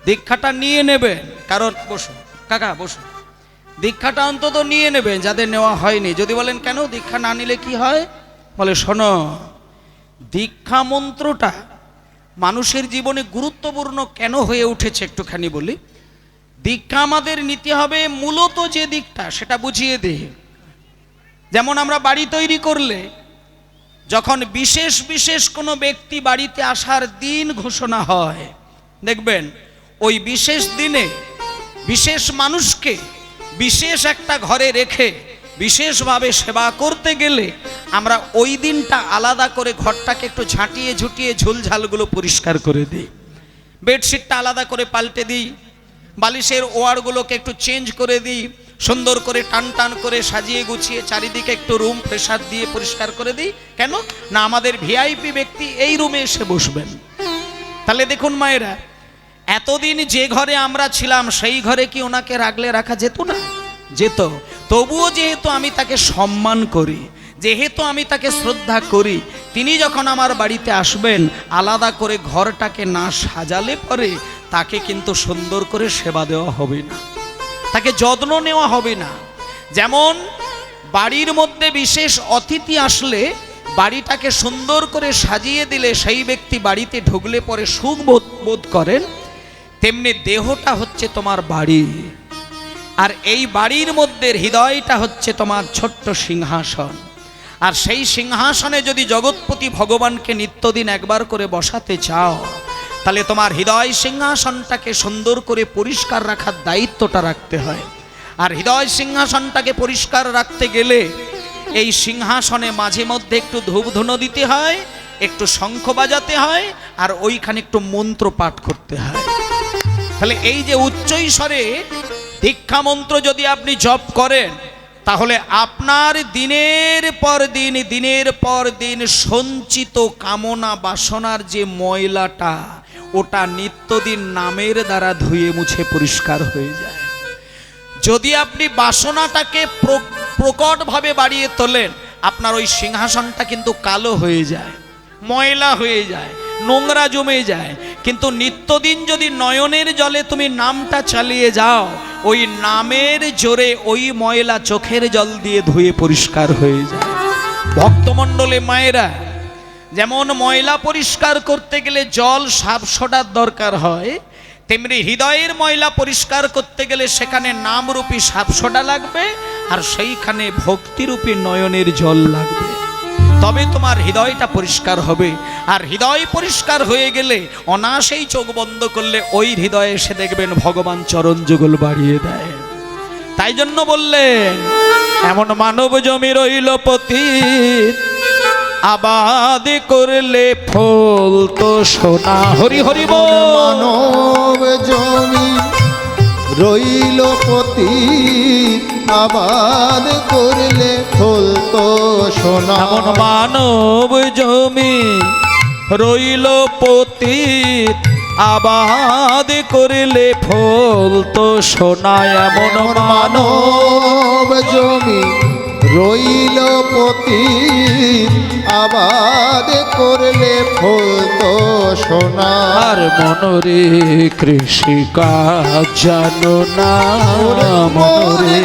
দীক্ষাটা নিয়ে নেবেন। কারণ বসুন কাকা বসুন, দীক্ষাটা অন্তত নিয়ে নেবেন যাদের নেওয়া হয়নি। যদি বলেন কেন দীক্ষা না নিলে কি হয়, বলে শোনো, দীক্ষা মন্ত্রটা মানুষের জীবনে গুরুত্বপূর্ণ কেন হয়ে উঠেছে একটুখানি বলি। দীক্ষা আমাদের নিতে হবে মূলত যে দিকটা সেটা বুঝিয়ে দিই। যেমন আমরা বাড়ি তৈরি করলে যখন বিশেষ বিশেষ কোনো ব্যক্তি বাড়িতে আসার দিন ঘোষণা হয়, দেখবেন ওই বিশেষ দিনে বিশেষ মানুষকে বিশেষ একটা ঘরে রেখে বিশেষভাবে সেবা করতে গেলে আমরা ওই দিনটা আলাদা করে ঘরটাকে একটু ঝাঁটিয়ে ঝুটিয়ে ঝুলঝালগুলো পরিষ্কার করে দিই, বেডশিটটা আলাদা করে পাল্টে দিই, বালিশের ওয়ারগুলোকে একটু চেঞ্জ করে দিই, সুন্দর করে টান টান করে সাজিয়ে গুছিয়ে চারিদিকে একটু রুম প্রেসার দিয়ে পরিষ্কার করে দিই। কেন না, আমাদের ভিআইপি ব্যক্তি এই রুমে এসে বসবেন। তাহলে দেখুন মায়েরা, এতদিন যে ঘরে আমরা ছিলাম সেই ঘরে কি ওনাকে রাখলে রাখা যেত না? যেত। তবুও যেহেতু আমি তাকে সম্মান করি, যেহেতু আমি তাকে শ্রদ্ধা করি, তিনি যখন আমার বাড়িতে আসবেন আলাদা করে ঘরটাকে না সাজালে পরে তাকে কিন্তু সুন্দর করে সেবা দেওয়া হবে না, তাকে যত্ন নেওয়া হবে না। যেমন বাড়ির মধ্যে বিশেষ অতিথি আসলে বাড়িটাকে সুন্দর করে সাজিয়ে দিলে সেই ব্যক্তি বাড়িতে ঢুকলে পরে সুখ বোধ করেন, তেমনি দেহটা হচ্ছে তোমার বাড়ি, আর এই বাড়ির মধ্যে হৃদয়টা হচ্ছে তোমার ছোট্ট সিংহাসন। আর সেই সিংহাসনে যদি জগৎপতি ভগবানকে নিত্যদিন একবার করে বসাতে চাও, তাহলে তোমার হৃদয় সিংহাসনটাকে সুন্দর করে পরিষ্কার রাখার দায়িত্বটা রাখতে হয়। আর হৃদয় সিংহাসনটাকে পরিষ্কার রাখতে গেলে এই সিংহাসনে মাঝে মধ্যে একটু ধূপধুনো দিতে হয়, একটু শঙ্খ বাজাতে হয়, আর ওইখানে একটু মন্ত্র পাঠ করতে হয়। তাহলে এই যে উচ্চৈস্বরে দীক্ষা মন্ত্র যদি আপনি জপ করেন, তাহলে আপনার দিনের পর দিন সঞ্চিত কামনা বাসনার যে ময়লাটা, ওটা নিত্যদিন নামের দ্বারা ধুয়ে মুছে পরিষ্কার হয়ে যায়। যদি আপনি বাসনাটাকে প্রকটভাবে বাড়িয়ে তোলেন, আপনার ওই সিংহাসনটা কিন্তু কালো হয়ে যায়, ময়লা হয়ে যায়, নোংরা জমে যায়। কিন্তু নিত্যদিন যদি নয়নের জলে তুমি নামটা চালিয়ে যাও, ওই নামের জোরে ওই ময়লা চোখের জল দিয়ে ধুয়ে পরিষ্কার হয়ে যায়। ভক্তমণ্ডলে মায়েরা, যেমন ময়লা পরিষ্কার করতে গেলে জল সাপ সোডার দরকার হয়, তেমনি হৃদয়ের ময়লা পরিষ্কার করতে গেলে সেখানে নামরূপী সাপ সোডা লাগবে, আর সেইখানে ভক্তিরূপী নয়নের জল লাগবে, তবে তোমার হৃদয়টা পরিষ্কার হবে। আর হৃদয় পরিষ্কার হয়ে গেলে অনায়াসেই চোখ বন্ধ করলে ওই হৃদয়ে এসে দেখবেন ভগবান চরণ যুগল বাড়িয়ে দেয়। তাই জন্য বললেন, এমন মানব জমি রইল পতিত, আবাদ করলে ফল তো সোনা। হরি হরি বল। মানব জমি রইল পতিত, আবাদ করলে ফল তো সোনা। এমন মানব জমি রইল পতিত, আবাদ করলে ফল তো সোনা। এমন মানব জমি রইল পতিত, আবাদ করলে ফল তো সোনা। আর মনরে কৃষি কাজ জানো না, মনরে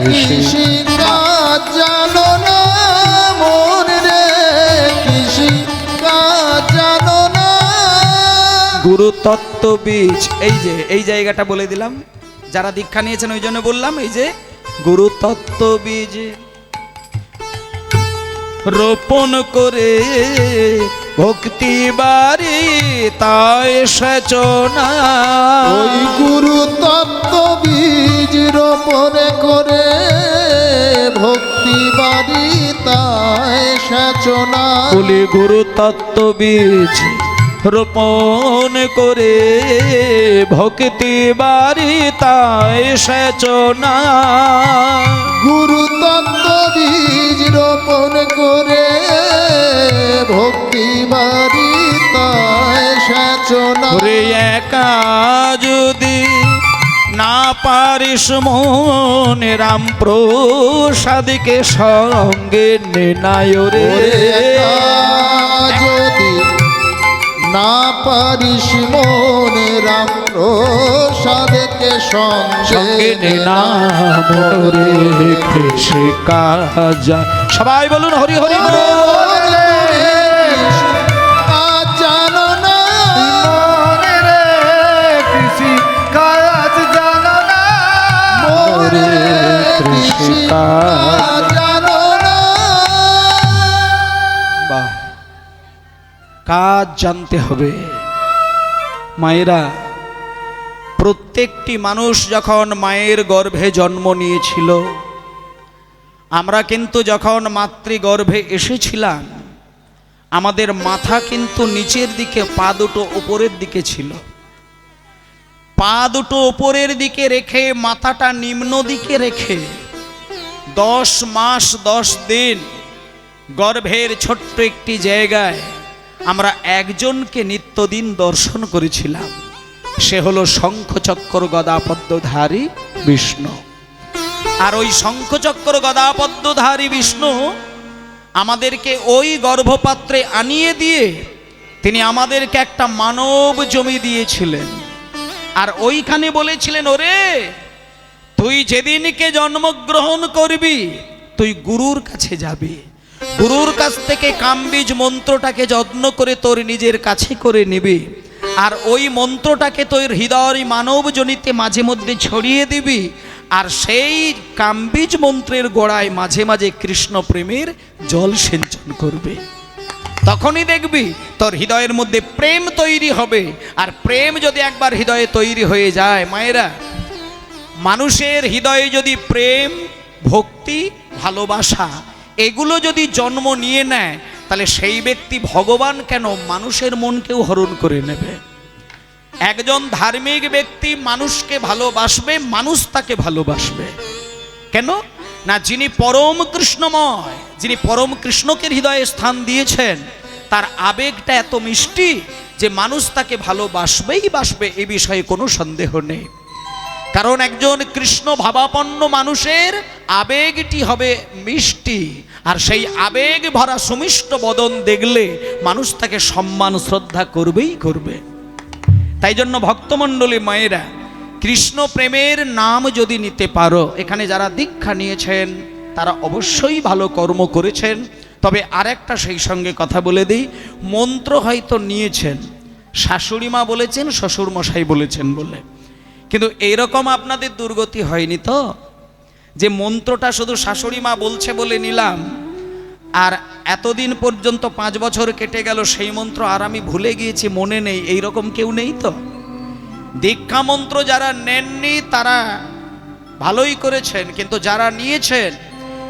কৃষি কাজ জানো না, মনরে কৃষি কাজ জানো না। গুরু তত্ত্ব বীজ, এই জায়গাটা বলে দিলাম, যারা দীক্ষা নিয়েছেন ওই জন্য বললাম, এই যে গুরু তত্ত্ব বীজ রোপণ করে ভক্তি বাড়ি তাই সেচনা। ওই গুরু তত্ত্ব বীজ রোপণ করে ভক্তি বাড়ি তাই সেচনা। বলি গুরু তত্ত্ব বীজ রোপণ করে ভক্তি বাড়ি তাই সেচনা। গুরু তত্ত্ব বীজ রোপণ করে ভক্তি বাড়ি তাই সেচনা। রে একা যদি না পারিস মনে রাম প্রসাদকে সঙ্গে নেনায় রে। যদি না পারিস মনে রাম প্রসাদকে সঙ্গে নে না মরে রেখে কাজ। সবাই বলুন হরি হরি বল। আজ জানো না মনে রে কৃষি কাজ জানো না, মোরে কৃষিকা জানো না। বাহ, কাজ জানতে হবে। মায়েরা, প্রত্যেকটি মানুষ যখন মায়ের গর্ভে জন্ম নিয়েছিল, আমরা কিন্তু যখন মাতৃগর্ভে এসেছিলাম আমাদের মাথা কিন্তু নিচের দিকে, পা দুটো উপরের দিকে ছিল। পা দুটো উপরের দিকে রেখে মাথাটা নিম্ন দিকে রেখে 10 মাস 10 দিন গর্ভের ছোট্ট একটি জায়গায় আমরা একজনকে নিত্যদিন দর্শন করেছিলাম। সে হলো শঙ্খচক্র গদাপদ্মধারী বিষ্ণু। আর ওই শঙ্খচক্র গদাপদ্মধারী বিষ্ণু আমাদেরকে ওই গর্ভপাত্রে আনিয়ে দিয়ে তিনি আমাদেরকে একটা মানব জমি দিয়েছিলেন। আর ওইখানে বলেছিলেন, ওরে তুই যেদিনকে জন্মগ্রহণ করবি তুই গুরুর কাছে যাবি, গুরুর কাছ থেকে কামবীজ মন্ত্রটাকে যত্ন করে তোর নিজের কাছে করে নিবি, আর ওই মন্ত্রটাকে তোর হৃদয় মানব জনিতে মাঝে মধ্যে ছড়িয়ে দিবি। আর সেই কামবীজ মন্ত্রের গোড়ায় মাঝে মাঝে কৃষ্ণ প্রেমের জল সিঞ্চন করবে। তখনই দেখবি তোর হৃদয়ের মধ্যে প্রেম তৈরি হবে। আর প্রেম যদি একবার হৃদয়ে তৈরি হয়ে যায়, মায়েরা, মানুষের হৃদয়ে যদি প্রেম, ভক্তি, ভালোবাসা এগুলো যদি জন্ম নিয়ে নেয়, তাহলে সেই ব্যক্তি ভগবান কেন মানুষের মনকেও হরণ করে নেবে। একজন ধার্মিক ব্যক্তি মানুষকে ভালোবাসবে, মানুষ তাকে ভালোবাসবে। কেন না, যিনি পরম কৃষ্ণময়, যিনি পরম কৃষ্ণকে হৃদয়ে স্থান দিয়েছেন, তার আবেগটা এত মিষ্টি যে মানুষ তাকে ভালোবাসবেই বাসবে, এ বিষয়ে কোনো সন্দেহ নেই। কারণ একজন কৃষ্ণ ভাবাপন্ন মানুষের আবেগটি হবে মিষ্টি, আর সেই আবেগ ভরা সুমিষ্ট বদন দেখলে মানুষ তাকে সম্মান শ্রদ্ধা করবেই করবে। তাই জন্য ভক্তমণ্ডলী মায়েরা, কৃষ্ণ প্রেমের নাম যদি নিতে পারো, এখানে যারা দীক্ষা নিয়েছেন তারা অবশ্যই ভালো কর্ম করেছেন। তবে আরেকটা সেই সঙ্গে কথা বলে দিই, মন্ত্র হয়তো নিয়েছেন, শাশুড়ি মা বলেছেন, শ্বশুর মশাই বলেছেন বলে, কিন্তু এইরকম আপনাদের দুর্গতি হয়নি তো যে মন্ত্রটা শুধু শাশুড়ি মা বলছে বলে নিলাম, আর এতদিন পর্যন্ত 5 বছর কেটে গেল সেই মন্ত্র আর আমি ভুলে গিয়েছি, মনে নেই, এইরকম কেউ নেই তো? দীক্ষা মন্ত্র যারা নেননি তারা ভালোই করেছেন, কিন্তু যারা নিয়েছেন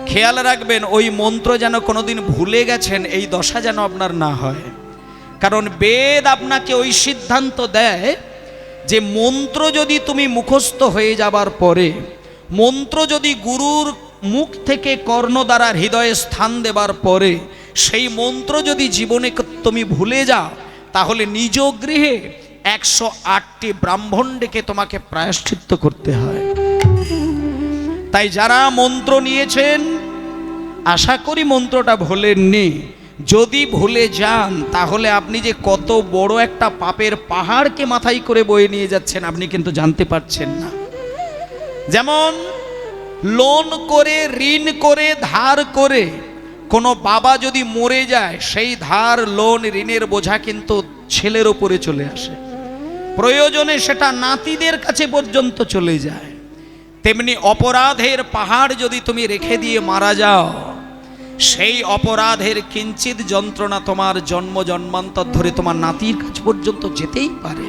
খেয়াল রাখবেন ওই মন্ত্র যেন কোনোদিন ভুলে গেছেন এই দশা যেন আপনার না হয়। কারণ বেদ আপনাকে ওই সিদ্ধান্ত দেয় যে মন্ত্র যদি তুমি মুখস্থ হয়ে যাবার পরে, মন্ত্র যদি গুরুর মুখ থেকে কর্ণ দ্বারা হৃদয়ে স্থান দেবার পরে সেই মন্ত্র যদি জীবনে তুমি ভুলে যাও, তাহলে নিজ গৃহে 108টি ব্রাহ্মণ ডেকে তোমাকে প্রায়শ্চিত্ত করতে হয়। তাই যারা মন্ত্র নিয়েছেন আশা করি মন্ত্রটা ভোলেননি। যদি ভুলে যান তাহলে আপনি যে কত বড় একটা পাপের পাহাড়কে মাথায় করে বয়ে নিয়ে যাচ্ছেন আপনি কিন্তু জানতে পারছেন না। যেমন লোন করে, ঋণ করে, ধার করে কোনো বাবা যদি মরে যায়, সেই ধার, লোন, ঋণের বোঝা কিন্তু ছেলের ওপরে চলে আসে, প্রয়োজনে সেটা নাতিদের কাছে পর্যন্ত চলে যায়। তেমনি অপরাধের পাহাড় যদি তুমি রেখে দিয়ে মারা যাও, সেই অপরাধের কিঞ্চিত যন্ত্রণা তোমার জন্ম জন্মান্তর ধরে তোমার নাতির কাছ পর্যন্ত যেতেই পারে।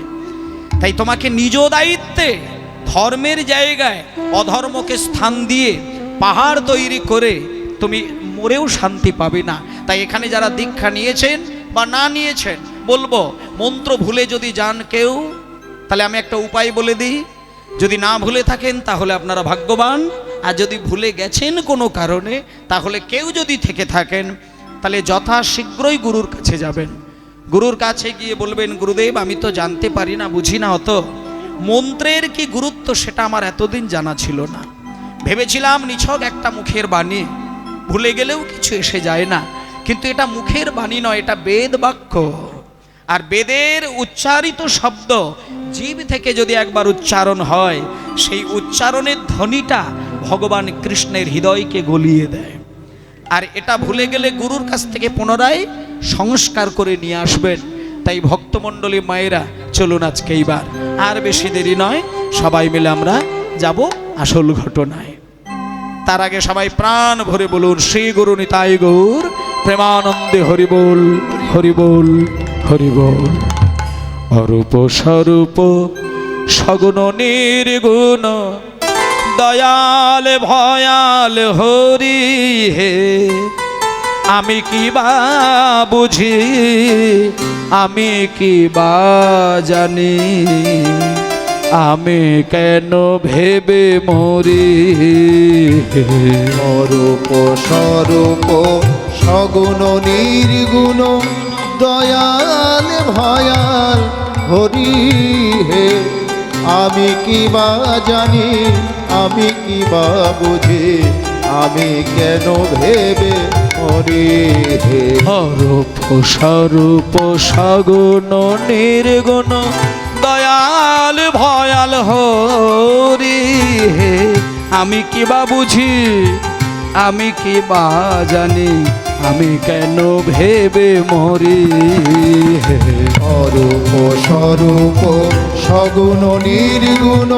তাই তোমাকে নিজ দায়িত্বে ধর্মের জায়গায় অধর্মকে স্থান দিয়ে পাহাড় তৈরি করে তুমি মরেও শান্তি পাবে না। তাই এখানে যারা দীক্ষা নিয়েছেন বা না নিয়েছেন, বলবো মন্ত্র ভুলে যদি যান কেউ, তাহলে আমি একটা উপায় বলে দিই, যদি না ভুলে থাকেন তাহলে আপনারা ভাগ্যবান, আর যদি ভুলে গেছেন কোনো কারণে, তাহলে কেউ যদি থেকে থাকেন তাহলে যথাশীঘ্রই গুরুর কাছে যাবেন। গুরুর কাছে গিয়ে বলবেন, গুরুদেব আমি তো জানতে পারি না, বুঝি না অত, মন্ত্রের কি গুরুত্ব সেটা আমার এতদিন জানা ছিল না, ভেবেছিলাম নিছক একটা মুখের বাণী, ভুলে গেলেও কিছু এসে যায় না, কিন্তু এটা মুখের বাণী নয়, এটা বেদ বাক্য। আর বেদের উচ্চারিত শব্দ জীব থেকে যদি একবার উচ্চারণ হয়, সেই উচ্চারণের ধ্বনিটা ভগবান কৃষ্ণের হৃদয়কে গলিয়ে দেয়। আর এটা ভুলে গেলে গুরুর কাছ থেকে পুনরায় সংস্কার করে নিয়ে আসবেন। তাই ভক্তমণ্ডলী মায়েরা, চলুন আজকে এইবার আর বেশি দেরি নয়, সবাই মিলে আমরা যাব আসল ঘটনায়। তার আগে সবাই প্রাণ ভরে বলুন, শ্রী গুরু নিতাই গৌর প্রেমানন্দে হরি বল, হরি বল, হরি বল। অরূপ স্বরূপ সগুণ নির্গুণ দয়াল ভয়াল হরি হে, আমি কি বা বুঝি, আমি কি বা জানি, আমি কেন ভেবে মরি হে। অরূপ স্বরূপ সগুণ নির্গুণ দয়াল ভয়াল হরি হে, আমি কি বা জানি, আমি কি বা বুঝি, আমি কেন ভেবে মরি হে। অরূপ স্বরূপ সগুণ নির্গুণ দয়াল ভয়াল হরি হে, আমি কি বা বুঝি, আমি কি বা জানি, আমি কেন ভেবে মরি হে। অরূপ স্বরূপ সগুণ নির্গুণ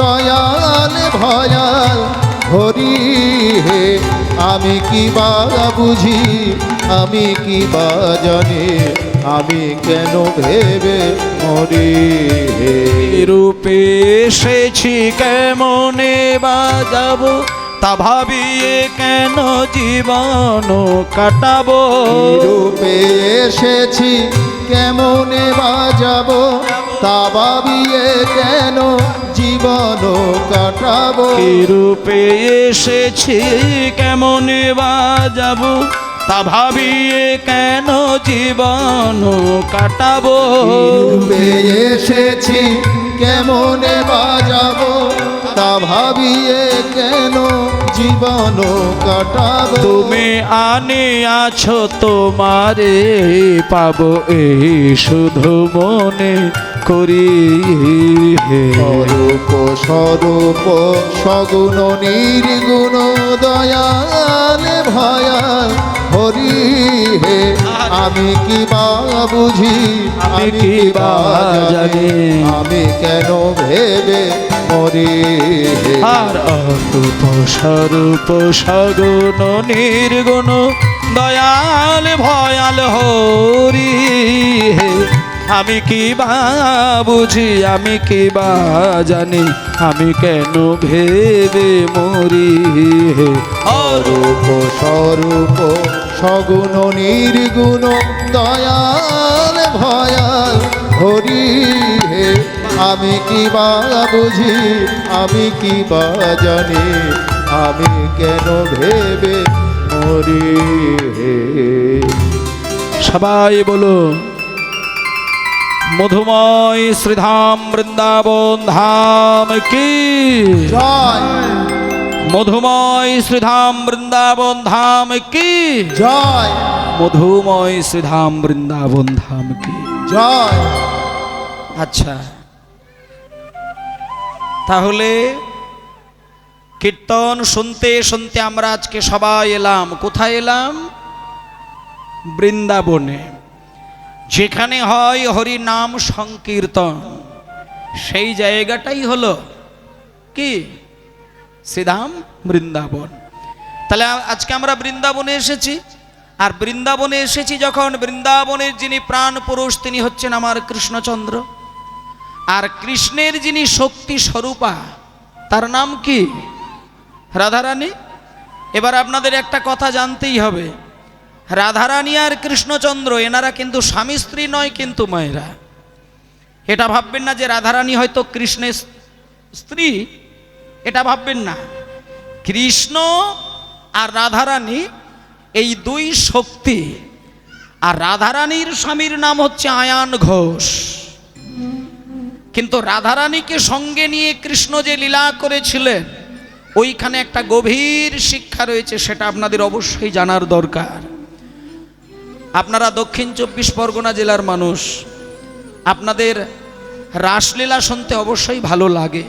দয়াল ভয়াল হরি হে, আমি কি বা বুঝি, আমি কি বা জানি, আমি কেন ভেবে মরি হে। রূপে এসেছি কেমনে বাজাব, তা ভাবিয়ে কেন জীবন কাটাবো। রূপে এসেছি কেমনে বাজাবো, তা ভাবিয়ে কেন জীবন কাটাবো। রূপে এসেছি কেমনে বাজাবো, তা ভাবিয়ে কেন জীবন কাটাবো। রূপে এসেছি কেমনে বাজাবো, তা ভাবিয়ে কেন জীবন কাটাবো। তুমি আনি আছো তোমারে পাবো, এই শুধু মনে করি হে। অরূপ স্বরূপ সগুণ নির্গুণ দয়াল ভয়াল হরি হে, আমি কি বা বুঝি, আমি কি বা জানি, আমি কেন ভেবে মরি হে। আর অরূপ স্বরূপ সগুণ নির্গুণ দয়াল ভয়াল হরি হে, আমি কি বা বুঝি, আমি কি বা জানি, আমি কেন ভেবে মরি হে। অরূপ স্বরূপ সগুণ নির্গুণ দয়াল ভয়াল হরি হে, আমি কি বা বুঝি, আমি কি বা জানি, আমি কেন ভেবে মরি হে। সবাই বলো, মধুময় শ্রীধাম বৃন্দাবন ধাম কি জয় মধুময় শ্রীধাম বৃন্দাবন ধাম কি জয় মধুময় শ্রীধাম বৃন্দাবন ধাম কি জয়। আচ্ছা, তাহলে কীর্তন শুনতে শুনতে আমরা আজকে সবাই এলাম, কোথায় এলাম? বৃন্দাবনে, যেখানে হয় হরি নাম সংকীর্তন। সেই জায়গাটাই হলো কি? শ্রীধাম বৃন্দাবন। তাহলে আজকে আমরা বৃন্দাবনে এসেছি, আর বৃন্দাবনে এসেছি যখন, বৃন্দাবনের যিনি প্রাণ পুরুষ তিনি হচ্ছেন আমার কৃষ্ণচন্দ্র, আর কৃষ্ণের যিনি শক্তি স্বরূপা তার নাম কি? রাধারানী। এবার আপনাদের একটা কথা জানতেই হবে, রাধারানী আর কৃষ্ণচন্দ্র এনারা কিন্তু স্বামী স্ত্রী নয় কিন্তু মায়েরা। এটা ভাববেন না যে রাধারানী হয়তো কৃষ্ণের স্ত্রী, এটা ভাববেন না। কৃষ্ণ আর রাধারানী এই দুই শক্তি, আর রাধারানীর স্বামীর নাম হচ্ছে আয়ান ঘোষ। কিন্তু রাধারানীকে সঙ্গে নিয়ে কৃষ্ণ যে লীলা করেছিলেন, ওইখানে একটা গভীর শিক্ষা রয়েছে, সেটা আপনাদের অবশ্যই জানার দরকার। আপনারা দক্ষিণ 24 পরগনা জেলার মানুষ, আপনাদের রাসলীলা শুনতে অবশ্যই ভালো লাগে।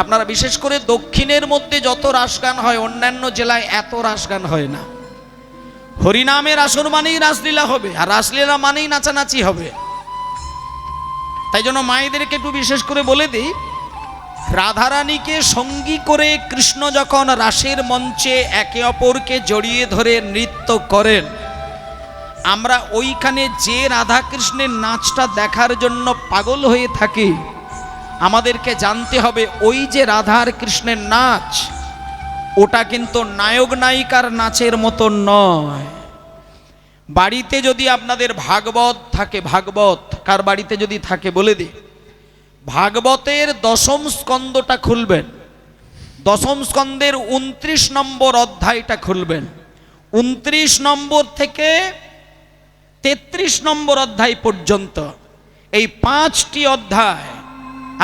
আপনারা বিশেষ করে দক্ষিণের মধ্যে যত রাসগান হয় অন্যান্য জেলায় এত রাসগান হয় না। হরিনামের আসর মানেই রাসলীলা হবে, আর রাসলীলা মানেই নাচানাচি হবে। তাই জন্য মায়েদেরকে একটু বিশেষ করে বলে দিই, রাধারানীকে সঙ্গী করে কৃষ্ণ যখন রাসের মঞ্চে একে অপরকে জড়িয়ে ধরে নৃত্য করেন, আমরা ওইখানে যে রাধা কৃষ্ণের নাচটা দেখার জন্য পাগল হয়ে থাকি, আমাদেরকে জানতে হবে ওই যে রাধার কৃষ্ণের নাচ, ওটা কিন্তু নায়ক নায়িকার নাচের মতো নয়। বাড়িতে যদি আপনাদের ভাগবত থাকে, ভাগবত কার বাড়িতে যদি থাকে বলে দিই, ভাগবতের 10ম স্কন্ধটা খুলবেন, 10ম স্কন্ধের 29 নম্বর অধ্যায়টা খুলবেন। 29 নম্বর থেকে 33 নম্বর অধ্যায় পর্যন্ত এই 5টি অধ্যায়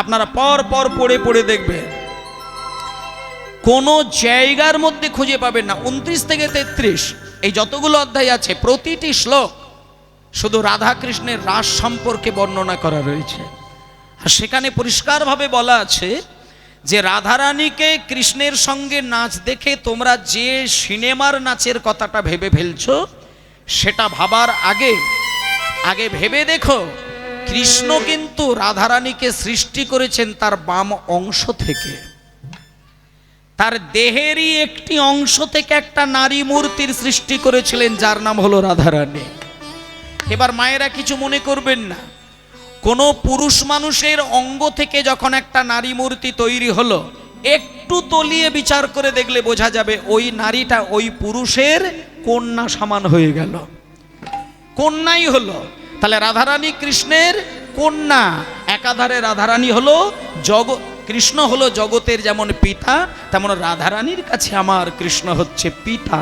আপনারা পর পর পড়ে পড়ে দেখবেন, কোনো জায়গার মধ্যে খুঁজে পাবেন না 29 থেকে 33 এই যতগুলো অধ্যায় আছে প্রতিটি শ্লোক শুধু রাধা কৃষ্ণের রাস সম্পর্কে বর্ণনা করা রয়েছে। আর সেখানে পরিষ্কারভাবে বলা আছে যে রাধারানীকে কৃষ্ণের সঙ্গে নাচ দেখে তোমরা যে সিনেমার নাচের কথাটা ভেবে ফেলছো, সেটা ভাবার আগে আগে ভেবে দেখো কৃষ্ণ কিন্তু রাধারানীকে সৃষ্টি করেছেন তার বাম অংশ থেকে, তার দেহেরই একটি অংশ থেকে একটা নারী মূর্তির সৃষ্টি করেছিলেন যার নাম হলো রাধারানী। এবার মায়েরা কিছু মনে করবেন না, কোনো পুরুষ মানুষের অঙ্গ থেকে যখন একটা নারী মূর্তি তৈরি হলো, একটু তলিয়ে বিচার করে দেখলে বোঝা যাবে ওই নারীটা ওই পুরুষের কন্যা সমান হয়ে গেল, কন্যাই হলো। তাহলে রাধারানী কৃষ্ণের কন্যা, একাধারে রাধারানী হলো কৃষ্ণ হলো জগতের যেমন পিতা, তেমন রাধারানীর কাছে আমার কৃষ্ণ হচ্ছে পিতা।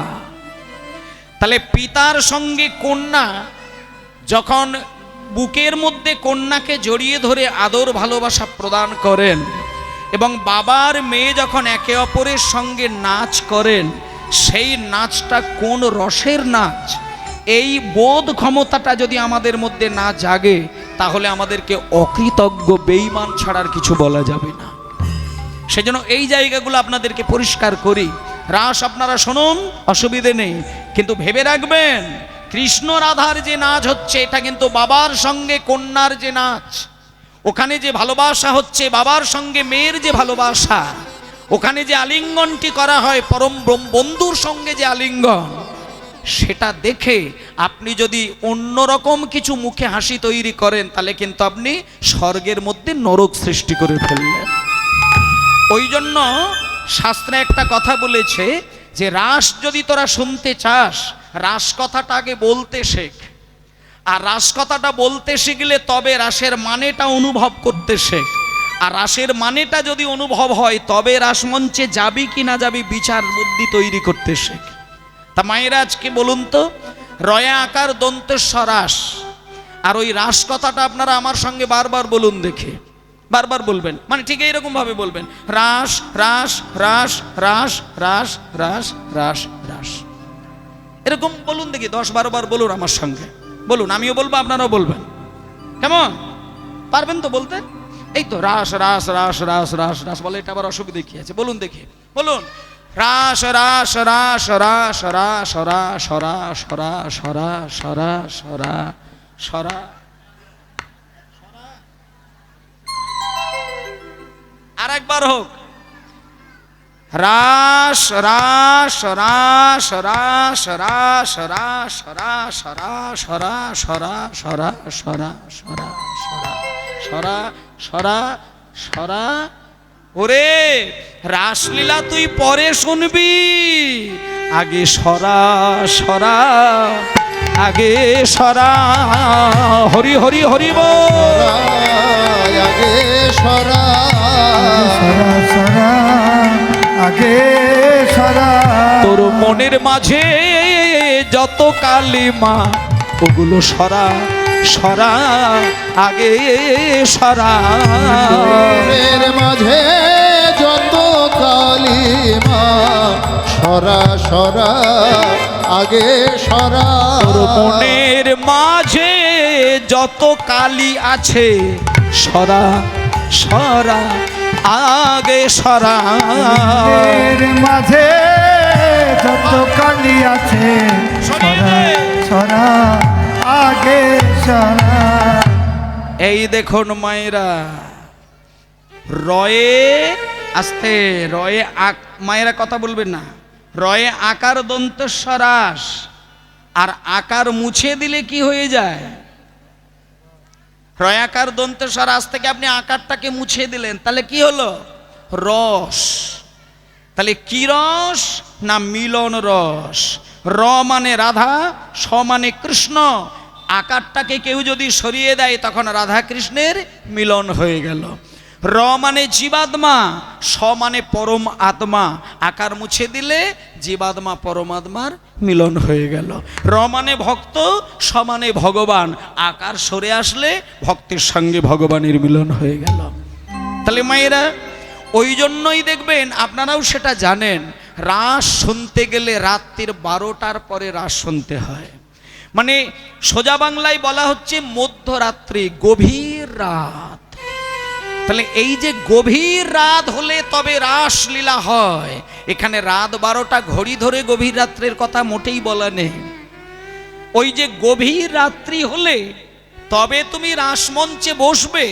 তাহলে পিতার সঙ্গে কন্যা যখন বুকের মধ্যে কন্যাকে জড়িয়ে ধরে আদর ভালোবাসা প্রদান করেন, এবং বাবার মেয়ে যখন একে অপরের সঙ্গে নাচ করেন, সেই নাচটা কোন রসের নাচ, এই বোধ ক্ষমতাটা যদি আমাদের মধ্যে না জাগে, তাহলে আমাদেরকে অকৃতজ্ঞ বেঈমান ছাড়ার কিছু বলা যাবে না। সেজন্য এই জায়গাগুলো আপনাদেরকে পরিষ্কার করি। রাস আপনারা শুনুন, অসুবিধে নেই, কিন্তু ভেবে রাখবেন কৃষ্ণ রাধার যে নাচ হচ্ছে এটা কিন্তু বাবার সঙ্গে কন্যার যে নাচ, ওখানে যে ভালোবাসা হচ্ছে বাবার সঙ্গে মেয়ের যে ভালোবাসা, ওখানে যে আলিঙ্গনটি করা হয় পরম বন্ধুর সঙ্গে যে আলিঙ্গন, সেটা দেখে আপনি যদি অন্যরকম কিছু মুখে হাসি তৈরি করেন, তাহলে কিন্তু আপনি স্বর্গের মধ্যে নরক সৃষ্টি করে ফেললেন। ওই জন্য শাস্ত্রে একটা কথা বলেছে যে রাস যদি তোরা শুনতে চাস, রাস কথাটা আগে বলতে শেখ, আর রাস কথাটা বলতে শিখলে তবে রাসের মানেটা অনুভব করতে শেখ, আর রাসের মানেটা যদি অনুভব হয় তবে রাসমঞ্চে যাবি কি না যাবি বিচার বুদ্ধি তৈরি করতে শেখ। তা মায়েরা আজকে বলুন তো, রয়া আকার দন্তেশ্ব রাস, আর ওই রাস কথাটা আপনারা আমার সঙ্গে বারবার বলুন দেখে, বারবার বলবেন, মানে ঠিক এইরকম ভাবে বলবেন, রাস রাস রাস রাস রাস রাস রাস রাস, এরকম বলুন দেখি 10-12 বার বলুন আমার সঙ্গে, বলুন, আমিও বলবো আপনারাও বলবেন, কেমন পারবেন তো বলতে? এই তো রাস রাস রাস রাস রাস রাস বলে, এটা আবার অসুবিধা কি আছে? বলুন দেখি, বলুন, রাস রাস রাস রাস রাস রাস সরা সরা সরা সরা সরা সরা। আর একবার হোক, রাস রাস রাস রাস রাস রাস রাস রাস সরা সরা সরা সরা সরা সরা সরা সরা সরা। ওরে রাসলীলা তুই পরে শুনবি, আগে সরা সরা, আগে সরা, হরি হরি হরি বল, আগে সরা সরা সরা, আগে সরা। তোর মনের মাঝে যত কালিমা ওগুলো সরা সরা, আগে সরা। মনের মাঝে যত কালিমা সরা সরা, আগে সরা। তোর মনের মাঝে যত যত কালি আছে সরা সরা আগে সরা। এর মাঝে যত কালি আছে সরা সরা আগে সরা। এই দেখুন মায়েরা, রয়ে আস্তে রয়ে মায়েরা কথা বলবেন না, রয়ে আকার দন্তস্বরাস, আর আকার মুছে দিলে কি হয়ে যায়? রয়াকার দন্তস্বর আজ থেকে আপনি আকারটাকে মুছে দিলেন, তাহলে কি হলো? রস। তাহলে কি রস? না মিলন রস। র মানে রাধা, স মানে কৃষ্ণ। আকারটাকে কেউ যদি সরিয়ে দেয় তখন রাধা কৃষ্ণের মিলন হয়ে গেল। র মানে জীবাত্মা, স মানে পরম আত্মা। আকার মুছে দিলে জীবাত্মা পরমাত্মার মিলন হয়ে গেল। র মানে ভক্ত, স মানে ভগবান। আকার সরে আসলে ভক্তের সঙ্গে ভগবানের মিলন হয়ে গেল। তাহলে মায়েরা, ওই জন্যই দেখবেন, আপনারাও সেটা জানেন, রাস শুনতে গেলে রাত্রির 12টার পরে রাস শুনতে হয়। মানে সোজা বাংলায় বলা হচ্ছে মধ্যরাত্রি, গভীর রাত। তাহলে এই যে গভীর রাত হলে তবে রাসলীলা হয়। এখানে রাত 12টা ঘড়ি ধরে গভীর রাত্রের কথা মোটেই বলা নেই। ওই যে গভীর রাত্রি হলে তবে তুমি রাসমঞ্চে বসবে।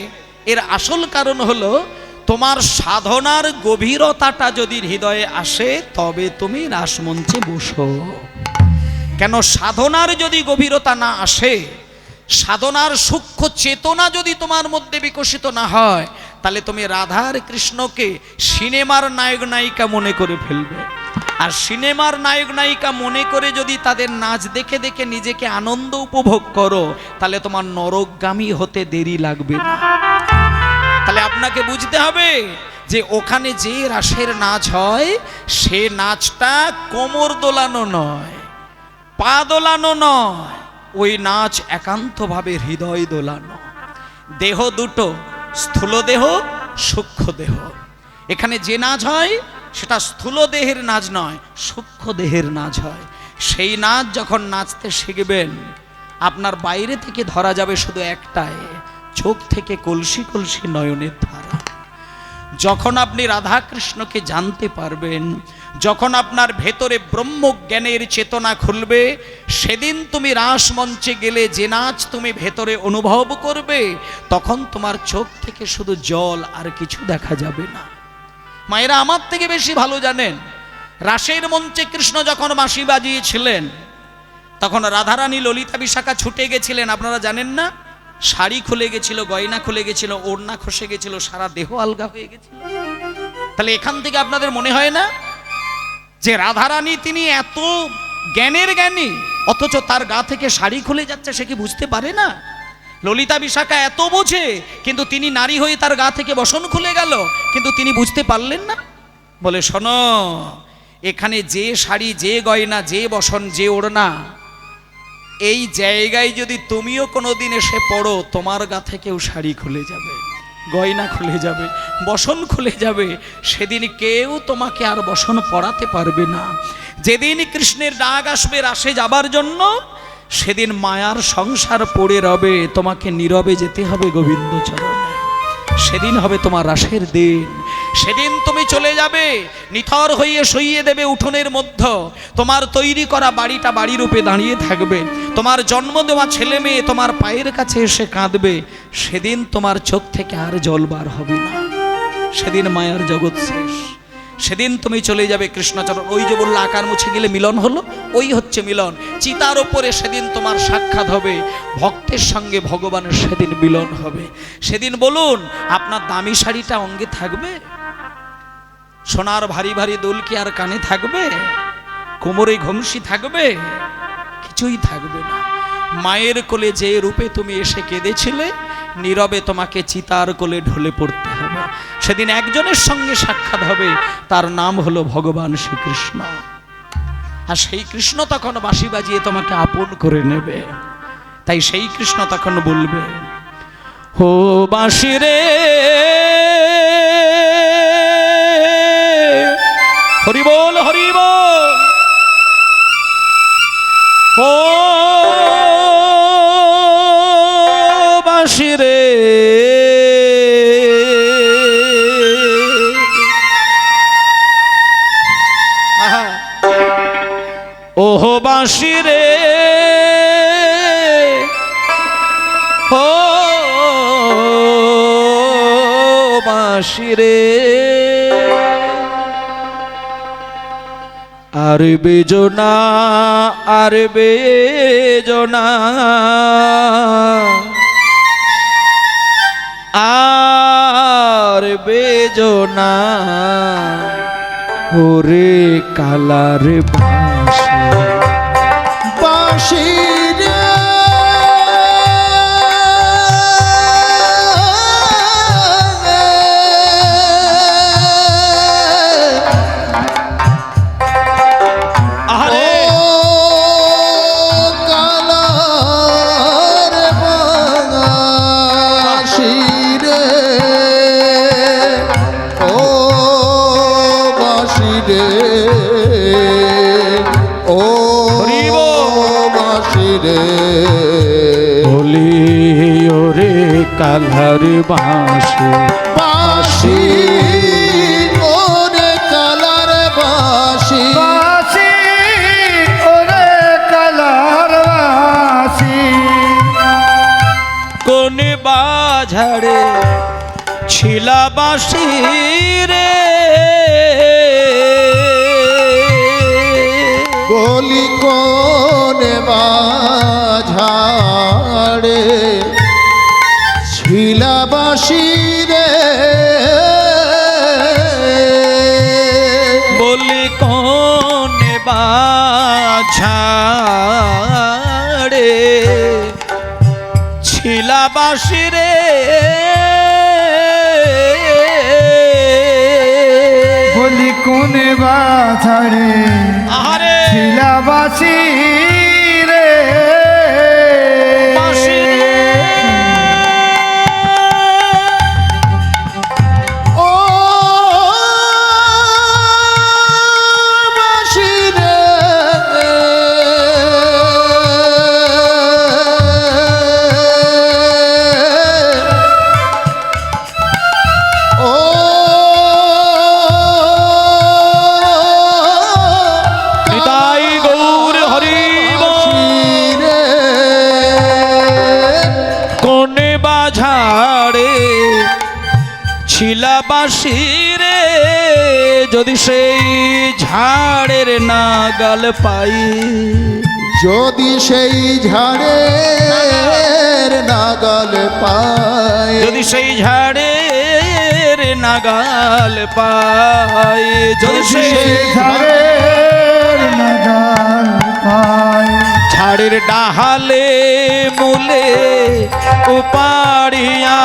এর আসল কারণ হলো তোমার সাধনার গভীরতাটা যদি হৃদয়ে আসে তবে তুমি রাসমঞ্চে বসো। কেন? সাধনার যদি গভীরতা না আসে, সাধনার সূক্ষ্ম চেতনা যদি তোমার মধ্যে বিকশিত না হয়, তাহলে তুমি রাধার কৃষ্ণকে সিনেমার নায়ক নায়িকা মনে করে ফেলবে। আর সিনেমার নায়ক নায়িকা মনে করে যদি তাদের নাচ দেখে দেখে নিজেকে আনন্দ উপভোগ করো, তাহলে তোমার নরকগামী হতে দেরি লাগবে না। তাহলে আপনাকে বুঝতে হবে যে ওখানে যে রাসের নাচ হয় সে নাচটা কোমর দোলানো নয়, পা দোলানো নয়, ওই নাচ একান্তভাবে হৃদয় দোলানো। দেহ দুটো, স্থূল দেহ, সূক্ষ্ম দেহ। এখানে যে নাচ হয় সেটা স্থূল দেহের নাচ নয়, সূক্ষ্ম দেহের নাচ হয়। সেই নাচ যখন নাচতে শিখবেন, আপনার বাইরে থেকে ধরা যাবে শুধু একটাই, চোখ থেকে কলসি কলসি নয়নের ধারা। যখন আপনি রাধা কৃষ্ণকে জানতে পারবেন, যখন আপনার ভেতরে ব্রহ্মজ্ঞানের চেতনা খুলবে, সেদিন তুমি রাস মঞ্চে গেলে যে নাচ তুমি ভেতরে অনুভব করবে, তখন তোমার চোখ থেকে শুধু জল আর কিছু দেখা যাবে না। মায়েরা আমার থেকে বেশি ভালো জানেন, রাসের মঞ্চে কৃষ্ণ যখন বাঁশি বাজিয়েছিলেন তখন রাধারানী ললিতা বিশাখা ছুটে গেছিলেন। আপনারা জানেন না? শাড়ি খুলে গেছিল, গয়না খুলে গেছিল, ওড়না খসে গেছিল, সারা দেহ আলগা হয়ে গেছিল। তাহলে এখান থেকে আপনাদের মনে হয় না যে রাধারানী তিনি এত জ্ঞানের জ্ঞানী, অথচ তার গা থেকে শাড়ি খুলে যাচ্ছে, সে কি বুঝতে পারে না? ললিতা বিশাখা এত বোঝে, কিন্তু তিনি নারী হয়ে তার গা থেকে বসন খুলে গেল, কিন্তু তিনি বুঝতে পারলেন না। বলে শোনো, এখানে যে শাড়ি, যে গয়না, যে বসন, যে ওড়না, এই জায়গায় যদি তুমিও কোনোদিন এসে পড়ো, তোমার গা থেকেও শাড়ি খুলে যাবে, গয়না খুলে যাবে, বসন খুলে যাবে। সেদিন কেউ তোমাকে আর বসন পরাতে পারবে না। যেদিন কৃষ্ণের ডাক আসবে রাসে যাবার জন্য, সেদিন মায়ার সংসার পড়ে রবে, তোমাকে নীরবে যেতে হবে গোবিন্দ চরণে। সেদিন হবে তোমার রাসের দিন। সেদিন তুমি চলে যাবে, নিথর হয়ে সইয়ে দেবে উঠোনের মধ্যে, তোমার তৈরি করা বাড়িটা বাড়ি রূপে দাঁড়িয়ে থাকবে, তোমার জন্ম দেওয়া ছেলে মেয়ে তোমার পায়ের কাছে এসে কাঁদবে। সেদিন তোমার চোখ থেকে আর জল বার হবে না। সেদিন মায়ার জগৎ শেষ। সেদিন তুমি চলে যাবে কৃষ্ণচরণ। ওই যে বললো আকার মুছে গেলে মিলন হলো, ওই হচ্ছে মিলন। চিতার ওপরে সেদিন তোমার সাক্ষাৎ হবে, ভক্তের সঙ্গে ভগবানের সেদিন মিলন হবে। সেদিন বলুন, আপনার দামি শাড়িটা অঙ্গে থাকবে? সোনার ভারী ভারী দুল কি আর কানে থাকবে? কোমরে ঘংসি থাকবে? কিছুই থাকবে না। মায়ের কোলে যে রূপে তুমি এসে কেঁদেছিলে, নীরবে তোমাকে চিতার কোলে ঢলে পড়তে হবে। সেদিন একজনের সঙ্গে সাক্ষাৎ হবে, তার নাম হলো ভগবান শ্রীকৃষ্ণ। আর সেই কৃষ্ণ তখন বাঁশি বাজিয়ে তোমাকে আপন করে নেবে। তাই সেই কৃষ্ণ তখন বলবে, ও বাঁশি রে, হরি বল হরি বল, ও ওহো বাঁশি রে ও বাঁশি রে আর বেজনা আর বেজনা আর বেজনা ওরে কালার বাঁশি বাঁশি রে আরে ও কালার বাঁশি রে ও বাঁশি রে ও হরিব। বাঁশি রে বলি ওরে কালার বাঁশি বাঁশি ওরে কালার বাঁশি বাঁশি ওরে কালার বাঁশি কোন বাঝারে ছিলা বাঁশি রে গলি কোনে বাঝাড়ে ছিলা বাঁশি রে বলি কোন বাঝারে ছিলা বাঁশি রে বলি কোনে বাছাড়ে আরে ছিলা বাঁশি রে বাঁশি রে ও বাঁশি রে ও নিতাই গৌর হরি বাঁশি রে কোন বাঝারে ছিলা বাঁশি রে যদি সেই ঝাড়ের নাগাল পাই যদি সেই ঝাড়ের নাগাল পায় যদি সেই ঝাড়ের নাগাল পাই যদি সেই ঝাড়ের নাগাল পায় ঝাড়ের ডাহালে মূলে উপাড়িয়া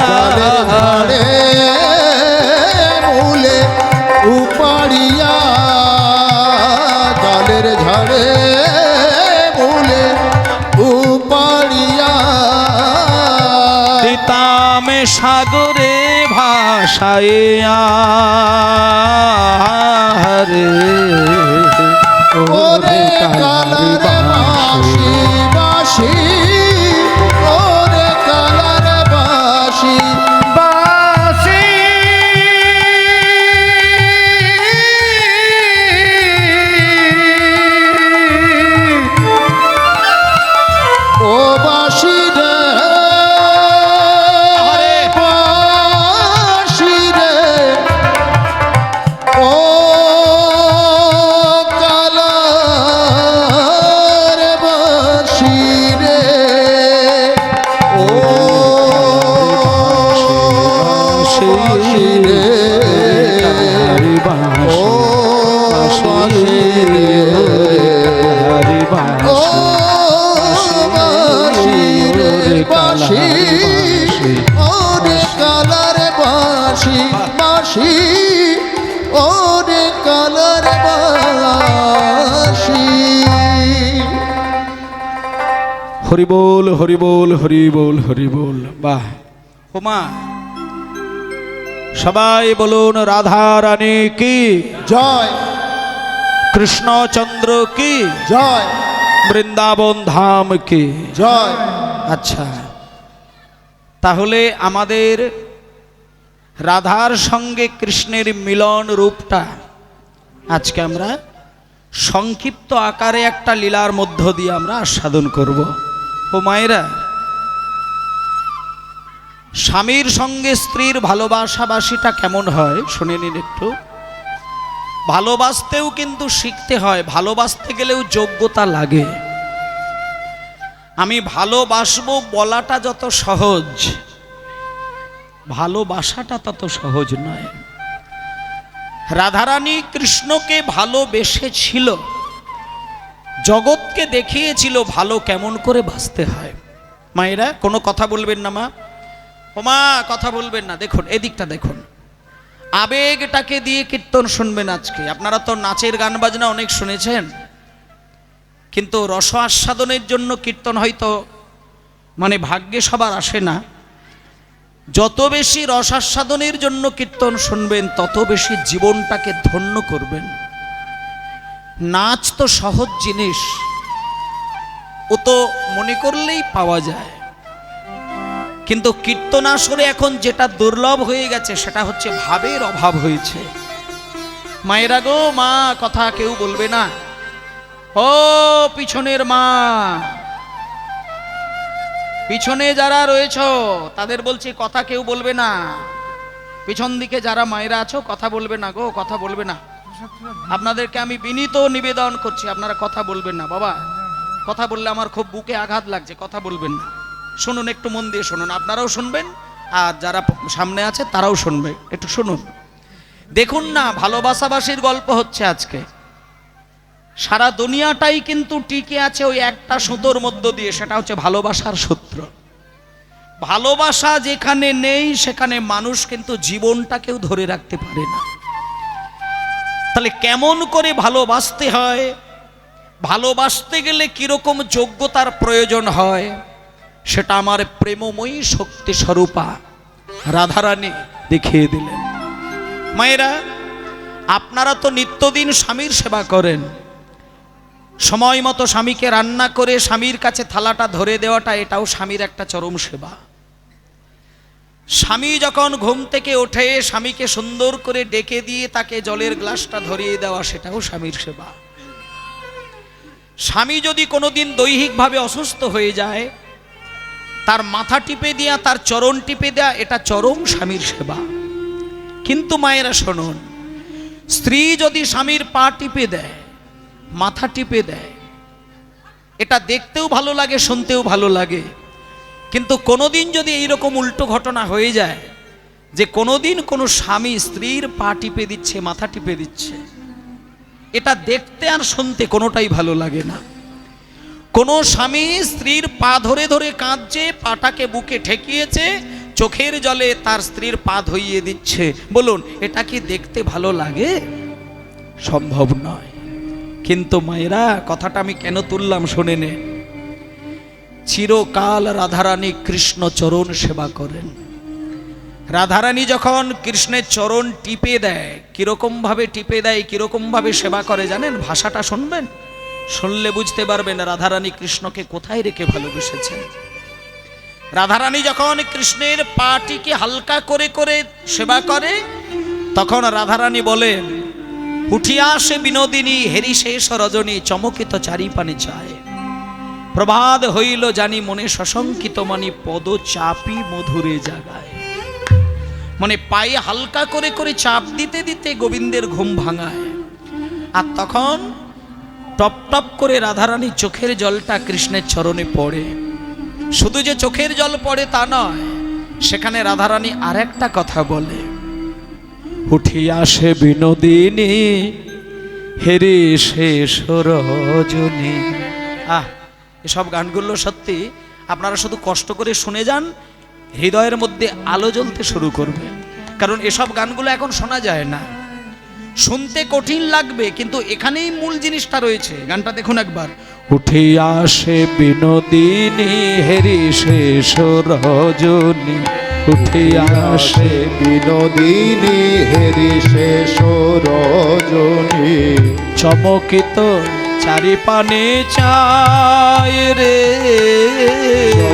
গালের ঝাড়ে মূলে উপাড়িয়া গালের ঝাড়ে মূলে উপাড়িয়া দিতামে সাগরে ভাসাইয়া রে ওরে কালার বাঁশি বাঁশি ওরে কালার বাঁশি বাঁশি ও বাঁশি রে আরে বাঁশি রে ও কালার বাঁশি রে ও বাঁশি রে ও বাঁশি রে ও বাঁশি রে বাঁশি ওরে কালার বাঁশি বাঁশি ওরে কালার বাঁশি হরি বল হরি বল হরি বল হরি বল। বাহ হোমা সবাই বলুন রাধা রানী কি জয় কৃষ্ণচন্দ্র কি জয় বৃন্দাবন ধাম কি জয় আচ্ছা তাহলে আমাদের রাধার সঙ্গে কৃষ্ণের মিলন রূপটা আজকে আমরা সংক্ষিপ্ত আকারে একটা লীলার মধ্য দিয়ে আমরা আস্বাদন করব। ও মায়েরা, স্বামীর সঙ্গে স্ত্রীর ভালোবাসাবাসিটা কেমন হয় শুনে নিন একটু। ভালোবাসতেও কিন্তু শিখতে হয়, ভালোবাসতে গেলেও যোগ্যতা লাগে। আমি ভালোবাসবো বলাটা যত সহজ, ভালোবাসাটা তত সহজ নয়। রাধারানী কৃষ্ণকে ভালোবেসেছিল, জগৎকে দেখিয়েছিল ভালো কেমন করে বাঁচতে হয়। মায়েরা কোনো কথা বলবেন না মা, ওমা কথা বলবেন না। দেখুন এদিকটা দেখুন, আবেগটাকে দিয়ে কীর্তন শুনবেন আজকে। আপনারা তো নাচের গান বাজনা অনেক শুনেছেন, কিন্তু রস আস্বাদনের জন্য কীর্তন হয়তো ভাগ্যে সবার আসে না। যত বেশি রস আস্বাদনের জন্য কীর্তন শুনবেন তত বেশি জীবনটাকে ধন্য করবেন। নাচ তো সহজ জিনিস, ও তো মনে করলেই পাওয়া যায়, কিন্তু কীর্তন আসরে এখন যেটা দুর্লভ হয়ে গেছে সেটা হচ্ছে ভাবের অভাব হয়েছে। মায়েরা গো, মা কথা কেউ বলবে না। ও পিছনের মা, পিছনে যারা রয়েছ তাদের বলছি কথা কেউ বলবে না। পিছন দিকে যারা মায়েরা আছো কথা বলবে না গো, কথা বলবে না। আপনাদেরকে আমি বিনীত নিবেদন করছি, আপনারা কথা বলবেন না বাবা। কথা বললে আমার খুব বুকে আঘাত লাগছে, কথা বলবেন না। শুনুন, একটু মন দিয়ে শুনুন, আপনারাও শুনবেন আর যারা সামনে আছে তারাও শুনবে, একটু শুনুন। দেখুন না, ভালোবাসাবাসীর গল্প হচ্ছে আজকে। সারা দুনিয়াটাই কিন্তু টিকে আছে ওই একটা সুতোর মধ্য দিয়ে, সেটা হচ্ছে ভালোবাসার সূত্র। ভালোবাসা যেখানে নেই সেখানে মানুষ কিন্তু জীবনটাকেও ধরে রাখতে পারে না। তাহলে কেমন করে ভালোবাসতে হয়, ভালোবাসতে গেলে কিরকম যোগ্যতার প্রয়োজন হয়, সেটা আমার প্রেমময়ী শক্তি স্বরূপা রাধারানী দেখিয়ে দিলেন। মায়েরা, আপনারা তো নিত্যদিন স্বামীর সেবা করেন, সময় মতো স্বামীকে রান্না করে স্বামীর কাছে থালাটা ধরে দেওয়াটা এটাও স্বামীর একটা চরম সেবা। স্বামী যখন ঘুম থেকে ওঠে স্বামীকে সুন্দর করে ডেকে দিয়ে তাকে জলের গ্লাসটা ধরিয়ে দেওয়া সেটাও স্বামীর সেবা। স্বামী যদি কোনোদিন দৈহিকভাবে অসুস্থ হয়ে যায় তার মাথা টিপে দেয়া, তার চরণ টিপে দেয়া, এটা চরম স্বামীর সেবা। কিন্তু মায়েরা শুনুন, স্ত্রী যদি স্বামীর পা টিপে দেয়, মাথা টিপে দেয়, এটা দেখতেও ভালো লাগে, শুনতেও ভালো লাগে। কিন্তু কোনোদিন যদি এইরকম উল্টো ঘটনা হয়ে যায় যে কোনোদিন কোনো স্বামী স্ত্রীর পা টিপে দিচ্ছে, মাথা টিপে দিচ্ছে, এটা দেখতে আর শুনতে কোনোটাই ভালো লাগে না। কোনো স্বামী স্ত্রীর পা ধরে ধরে কাঁদছে, পাটাকে বুকে ঠেকিয়েছে, চোখের জলে তার স্ত্রীর পা ধুইয়ে দিচ্ছে, বলুন এটা কি দেখতে ভালো লাগে? সম্ভব নয়। কিন্তু মায়েরা, কথাটা আমি কেন তুললাম শুনে নে। চিরকাল রাধারানী কৃষ্ণ চরণ সেবা করেন। রাধারানী যখন কৃষ্ণের চরণ টিপে দেয়, কিরকম ভাবে টিপে দেয়, কিরকম ভাবে সেবা করে জানেন? ভাষাটা শুনবেন, শুনলে বুঝতে পারবেন রাধারানী কৃষ্ণকে কোথায় রেখে ভালোবেসেছেন। রাধারানী যখন কৃষ্ণের পাটিকে হালকা করে করে সেবা করে তখন রাধারানী বলেন, উঠিয়া আসে বিনোদিনী, হেরি শেষ রজনী, চমকিত চারিপানে চায়, প্রভাত হইল জানি মনে সশঙ্কিত মানি, পদ চাপি মধুরে জাগায়। পায়ে হালকা করে করে চাপ দিতে দিতে গোবিন্দের ঘুম ভাঙায়। আর তখন টপ টপ করে রাধারানী চোখের জলটা কৃষ্ণের চরণে পড়ে। শুধু যে চোখের জল পড়ে তা নয়, সেখানে রাধারানী আর একটা কথা বলে, উঠিয়া আসে বিনোদিনী, হেরে শেষ রজনী। এসব গানগুলো সত্যি আপনারা শুধু কষ্ট করে শুনে যান, হৃদয়ের মধ্যে আলো জ্বলতে শুরু করবে। কারণ এসব গানগুলো এখন শোনা যায় না, শুনতে কঠিন লাগবে, কিন্তু এখানেই মূল জিনিসটা রয়েছে। গানটা দেখুন একবার। উঠিয়া আসে বিনোদিনী, হেরি শেষ রজনী, উঠিয়া আসে বিনোদিনী, হেরি শেষ রজনী, চমকিত চারিপানে চায় রে,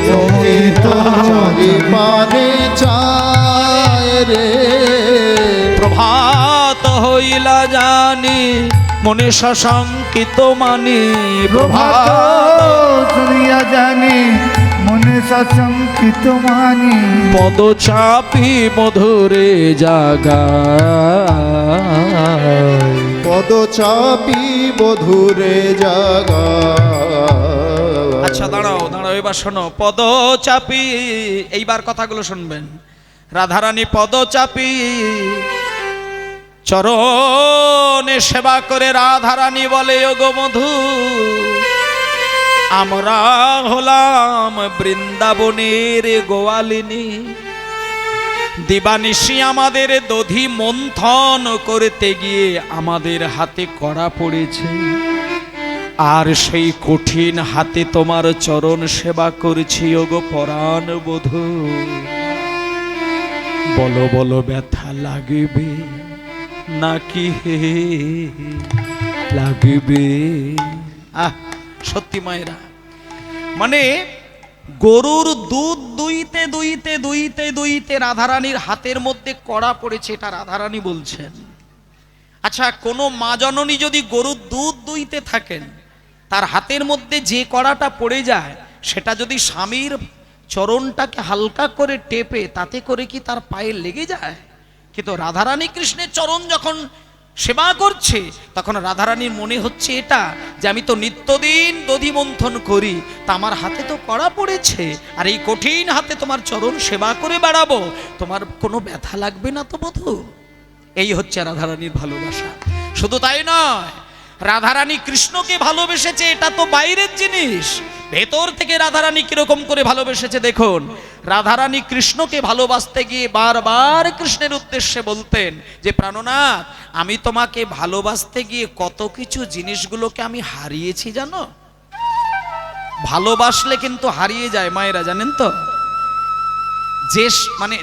চমকিত চারিপানে চায় রে, প্রভাত হইলা জানি মনে শশঙ্কিত মানি প্রভাত শুনিয়া জানি মনে সশঙ্কিত মানি পদ চাপি মধুরে জাগায় পদ চাপি বধুরে জাগা। আচ্ছা দাঁড়াও দাঁড়াও, এবার শোনো। পদ চাপি, এইবার কথাগুলো শুনবেন। রাধারানী পদ চাপি চরণে সেবা করে রাধারানী বলে, ওগো মধু, আমরা হলাম বৃন্দাবনের গোয়ালিনী, দিবানিশি আমাদের দধি মন্থন করতে গিয়ে আমাদের হাতে কড়া পড়েছে, আর সেই কঠিন হাতে তোমার চরণ সেবা করছি ওগো পরাণ বধূ। বলো বলো ব্যথা লাগিবে নাকি হে লাগিবে? সত্যি মায়েরা, মানে গরুর দুধ দুইতে দুইতে দুইতে দুইতে রাধারানীর হাতের মধ্যে কড়া পড়েছে, এটা রাধারানী বলছেন। আচ্ছা, কোনো মা জননী যদি গরুর দুধ দুইতে থাকেন, তার হাতের মধ্যে যে কড়াটা পড়ে যায়, সেটা যদি স্বামীর চরণটাকে হালকা করে টেপে, তাতে করে কি তার পায়ে লেগে যায়? কিন্তু রাধারানী কৃষ্ণের চরণ যখন সেবা করছে, তখন রাধারানীর মনে হচ্ছে এটা যে আমি তো নিত্যদিন দধি মন্থন করি, তা আমার হাতে তো কড়া পড়েছে, আর এই কঠিন হাতে তোমার চরণ সেবা করে বেড়াবো, তোমার কোনো ব্যথা লাগবে না তো বধূ? এই হচ্ছে রাধারানীর ভালোবাসা। শুধু তাই নয়, রাধারানী কৃষ্ণকে ভালোবেসেছে, এটা তো বাইরের জিনিস। ভেতর থেকে রাধারানী কিরকম করে ভালোবেসেছে দেখুন। রাধারানী কৃষ্ণকে ভালোবাসতে গিয়ে বারবার কৃষ্ণের উদ্দেশ্যে বলতেন যে, প্রাণনাথ, আমি তোমাকে ভালোবাসতে গিয়ে কত কিছু জিনিসগুলোকে আমি হারিয়েছি জানো। ভালোবাসলে কিন্তু হারিয়ে যায় মায়েরা, জানেন তো?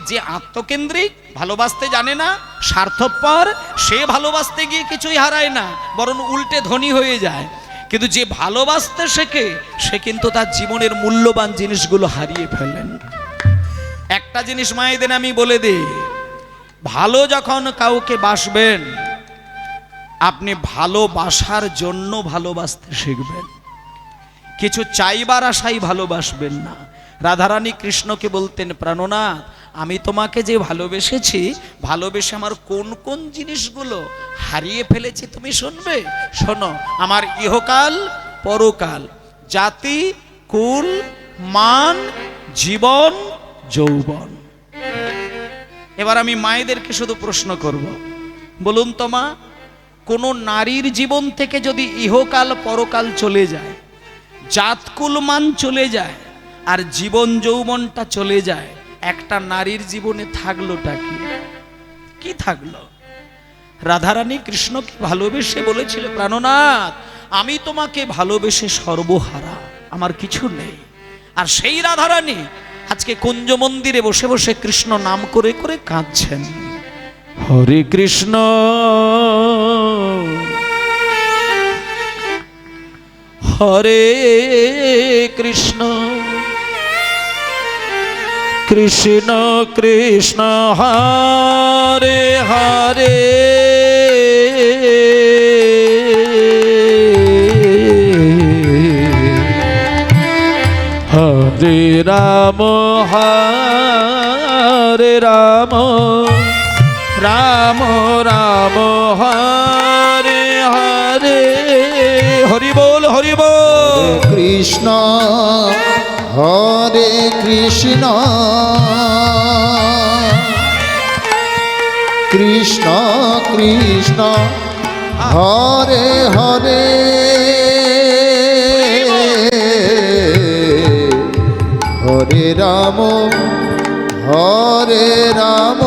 যে আত্মকেন্দ্রিক, ভালোবাসতে জানে না, স্বার্থপর, সে ভালোবাসতে গিয়ে কিছুই হারায় না, বরং উল্টে ধনী হয়ে যায়। কিন্তু যে ভালোবাসতে শেখে, সে কিন্তু তার জীবনের মূল্যবান জিনিসগুলো হারিয়ে ফেলেন। একটা জিনিস মায়েদের আমি বলে দিই, ভালো যখন কাউকে বাসবেন, আপনি ভালোবাসার জন্য ভালোবাসতে শিখবেন, কিছু চাইবার আশাই ভালোবাসবেন না। রাধারানী কৃষ্ণকে বলতেন, প্রাণনাথ, আমি তোমাকে যে ভালোবেসেছি, ভালোবেসে আমার কোন কোন জিনিসগুলো হারিয়ে ফেলেছি তুমি শুনবে? শোনো, আমার ইহকাল পরকাল, জাতি, কুল, মান, জীবন, যৌবন। এবার আমি মায়েদেরকে শুধু প্রশ্ন করব, বলুন তো মা, কোনো নারীর জীবন থেকে যদি ইহকাল পরকাল চলে যায়, জাতকুল মান চলে যায়, আর জীবন যৌবনটা চলে যায়, একটা নারীর জীবনে থাকলোটা কি? কি থাকলো? রাধারানী কৃষ্ণকে ভালোবেসে বলেছিল, প্রাণনাথ, আমি তোমাকে ভালোবেসে সর্বহারা, আমার কিছু নেই। আর সেই রাধারানী আজকে কুঞ্জ মন্দিরে বসে বসে কৃষ্ণ নাম করে করে কাঁদছেন। হরে কৃষ্ণ হরে কৃষ্ণ কৃষ্ণ কৃষ্ণ হরে হরে হরে রাম হরে রাম রাম রাম হরে হরে। হরি বল হরি বল। কৃষ্ণ হরে কৃষ্ণ কৃষ্ণ কৃষ্ণ হরে হরে হরে রাম হরে রাম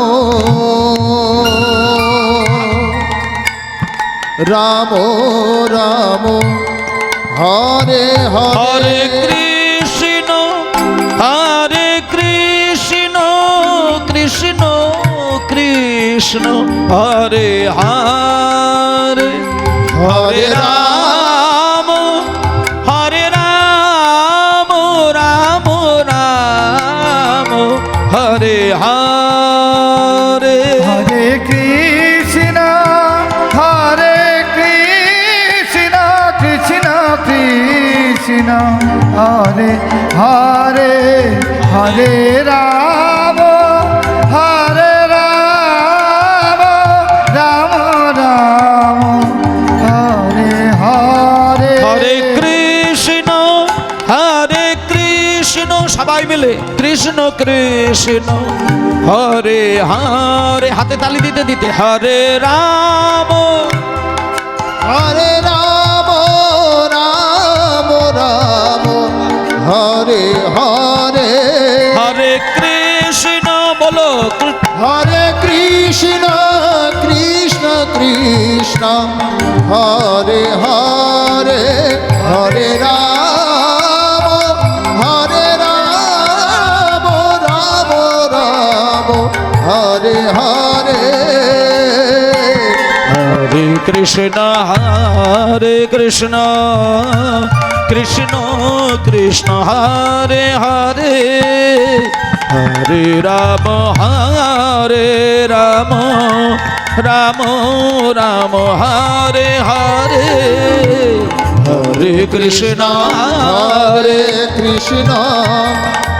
রাম রাম হরে হরে হরে কৃষ্ণ হরে কৃষ্ণ কৃষ্ণ কৃষ্ণ হরে হরে হরে রাম হরে রাম রাম রাম হরে হরে। হরে কৃষ্ণ হরে কৃষ্ণ হরে হরে হরে রাম হরে রাম রাম রাম হরে হরে হরে কৃষ্ণ সবাই মিলে কৃষ্ণ কৃষ্ণ হরে হরে, হাতে তালি দিতে দিতে হরে রাম হরে রাম রাম রাম হরে হরে হরে কৃষ্ণ বলো হরে কৃষ্ণ কৃষ্ণ কৃষ্ণ হরে হরে হরে রাম হরে রাম রাম রাম হরে হরে হরে কৃষ্ণ কৃষ্ণ কৃষ্ণ হরে হরে হরে রাম রাম রাম হরে হরে হরে কৃষ্ণ হরে কৃষ্ণ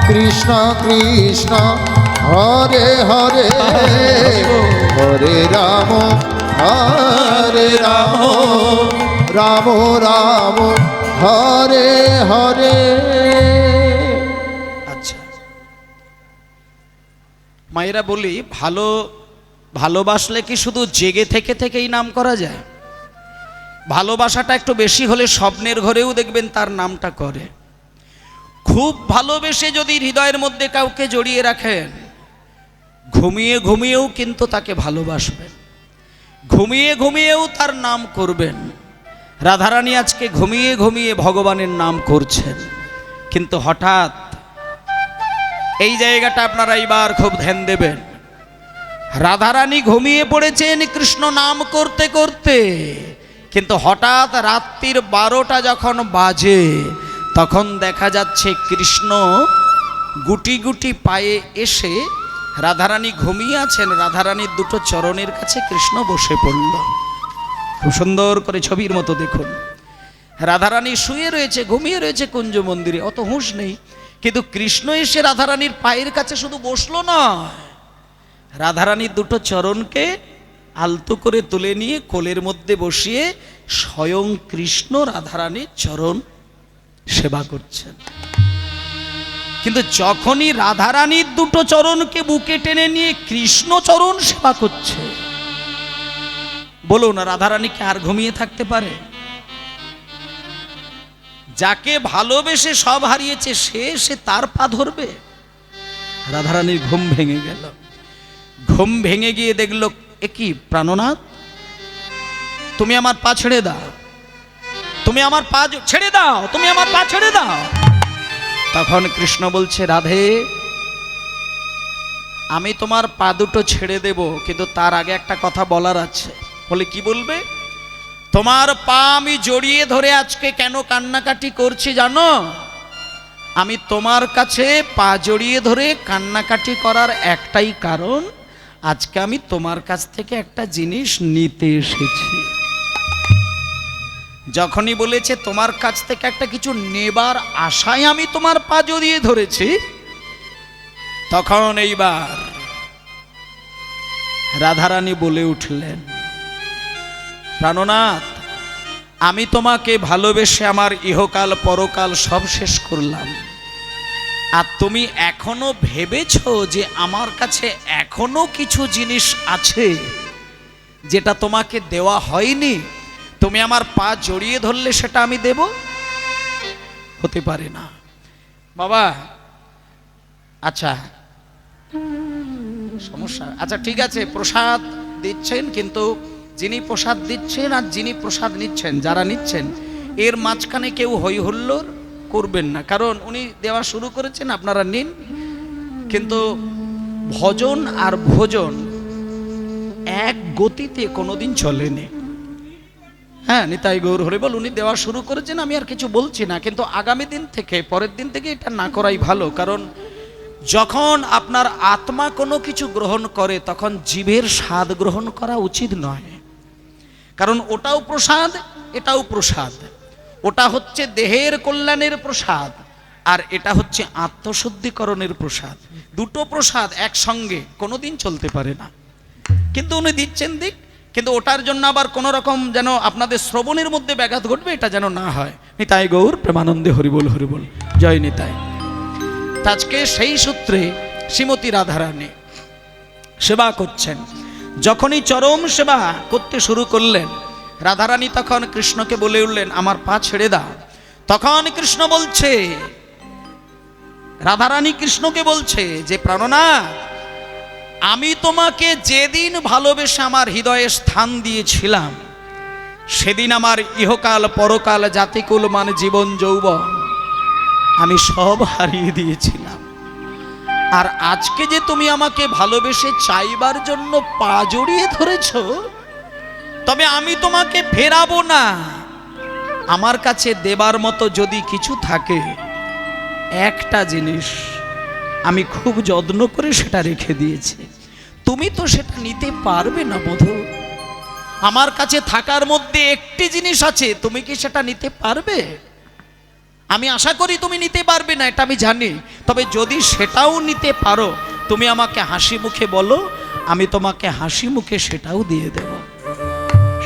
কৃষ্ণ কৃষ্ণ হরে হরে হরে রাম রাম রাম হরে হরে। আচ্ছা মায়েরা বলি, ভালোবাসলে কি শুধু জেগে থেকে থেকেই নাম করা যায়? ভালোবাসাটা একটু বেশি হলে স্বপ্নের ঘরেও দেখবেন তার নামটা করে। খুব ভালোবেসে যদি হৃদয়ের মধ্যে কাউকে জড়িয়ে রাখেন, ঘুমিয়ে ঘুমিয়েও কিন্তু তাকে ভালোবাসবেন, ঘুমিয়ে ঘুমিয়েও তার নাম করবেন। রাধারানী আজকে ঘুমিয়ে ঘুমিয়ে ভগবানের নাম করছেন, কিন্তু হঠাৎ এই জায়গাটা আপনারা এইবার খুব ধ্যান দেবেন। রাধারানী ঘুমিয়ে পড়েছেন কৃষ্ণ নাম করতে করতে, কিন্তু হঠাৎ রাত্রির 12টা যখন বাজে তখন দেখা যাচ্ছে কৃষ্ণ গুটি গুটি পায়ে এসে, রাধারানী ঘুমিয়ে আছেন, রাধারানীর দুটো চরণের কাছে কৃষ্ণ বসে পড়ল। খুব সুন্দর করে ছবির মতো দেখুন, রাধারানী শুয়ে রয়েছে, ঘুমিয়ে রয়েছে কুঞ্জ মন্দিরে, অত হুঁশ নেই, কিন্তু কৃষ্ণ এসে রাধারানীর পায়ের কাছে শুধু বসলো না, রাধারানীর দুটো চরণকে আলতো করে তুলে নিয়ে কোলের মধ্যে বসিয়ে স্বয়ং কৃষ্ণ রাধারানীর চরণ সেবা করছেন। কিন্তু যখনই রাধারানীর দুটো চরণকে বুকে টেনে নিয়ে কৃষ্ণ চরণ সেবা করছে, বলুন রাধারানী কি আর ঘুমিয়ে থাকতে পারে? যাকে ভালোবেসে সব হারিয়েছে সে তার পা ধরবে? রাধারানীর ঘুম ভেঙে গেল। ঘুম ভেঙে গিয়ে দেখল, এ কি প্রাণনাথ, তুমি আমার পা ছেড়ে দাও, তুমি আমার পা ছেড়ে দাও, তুমি আমার পা ছেড়ে দাও। তখন কৃষ্ণ বলছে, রাধে আমি তোমার পা দুটো ছেড়ে দেব, কিন্তু তার আগে একটা কথা বলার আছে। বলে কি বলবে? তোমার পা আমি জড়িয়ে ধরে আজকে কেন কান্নাকাটি করছি জানো? আমি তোমার কাছে পা জড়িয়ে ধরে কান্নাকাটি করার একটাই কারণ, আজকে আমি তোমার কাছ থেকে একটা জিনিস নিতে এসেছি। যখনই বলেছে তোমার কাছ থেকে একটা কিছু নেবার আশায় আমি তোমার পা জড়িয়ে ধরেছি, তখন এইবার রাধারানী বলে উঠলেন, প্রাণনাথ আমি তোমাকে ভালোবেসে আমার ইহকাল পরকাল সব শেষ করলাম, আর তুমি এখনো ভেবেছো যে আমার কাছে এখনো কিছু জিনিস আছে যেটা তোমাকে দেওয়া হয়নি, তুমি আমার পা জড়িয়ে ধরলে সেটা আমি দেব? হতে পারে না বাবা। আচ্ছা সমস্যা, আচ্ছা ঠিক আছে, প্রসাদ দিচ্ছেন, কিন্তু যিনি প্রসাদ দিচ্ছেন আর যিনি প্রসাদ নিচ্ছেন, যারা নিচ্ছেন এর মাঝখানে কেউ হই হুল্লোড় করবেন না, কারণ উনি দেওয়া শুরু করেছেন, আপনারা নিন। কিন্তু ভজন আর ভোজন এক গতিতে কোনোদিন চলেনি। হ্যাঁ নিতাই গৌর হরি বল, উনি দেওয়া শুরু করেছেন, আমি আর কিছু বলছি না, কিন্তু আগামী দিন থেকে, পরের দিন থেকে এটা না করাই ভালো। কারণ যখন আপনার আত্মা কোনো কিছু গ্রহণ করে তখন জীবের স্বাদ গ্রহণ করা উচিত নয়, কারণ ওটাও প্রসাদ এটাও প্রসাদ। ওটা হচ্ছে দেহের কল্যাণের প্রসাদ, আর এটা হচ্ছে আত্মশুদ্ধিকরণের প্রসাদ। দুটো প্রসাদ একসঙ্গে কোনোদিন চলতে পারে না, কিন্তু উনি দিচ্ছেন দিক, কিন্তু ওটার জন্য আবার কোনো রকম যেন আপনাদের শ্রবণের মধ্যে ব্যাঘাত ঘটবে এটা যেন না হয়। নিতাই গৌর প্রেমানন্দে হরিবোল হরিবোল, জয় নিতাই। আজকে সেই সূত্রে শ্রীমতী রাধারানী সেবা করছেন। যখনই চরম সেবা করতে শুরু করলেন, রাধারানী তখন কৃষ্ণকে বলে উঠলেন, আমার পা ছেড়ে দাও। তখন কৃষ্ণ বলছে, রাধারানী কৃষ্ণকে বলছে যে প্রাণনাথ, আমি তোমাকে যেদিন ভালোবেসে আমার হৃদয়ে স্থান দিয়েছিলাম, সেদিন আমার ইহকাল পরকাল জাতিকুল মান জীবন যৌবন আমি সব হারিয়ে দিয়েছিলাম। আর আজকে যে তুমি আমাকে ভালোবেসে চাইবার জন্য পা জড়িয়ে ধরেছ, তবে আমি তোমাকে ফেরাবো না। আমার কাছে দেবার মতো যদি কিছু থাকে, একটা জিনিস আমি খুব যত্ন করে সেটা রেখে দিয়েছি, তুমি তো সেটা নিতে পারবে না বধূ। আমার কাছে থাকার মধ্যে একটি জিনিস আছে, তুমি কি সেটা নিতে পারবে? আমি আশা করি তুমি নিতে পারবে না, এটা আমি জানি। তবে যদি সেটাও নিতে পারো, তুমি আমাকে হাসি মুখে বলো, আমি তোমাকে হাসি মুখে সেটাও দিয়ে দেব।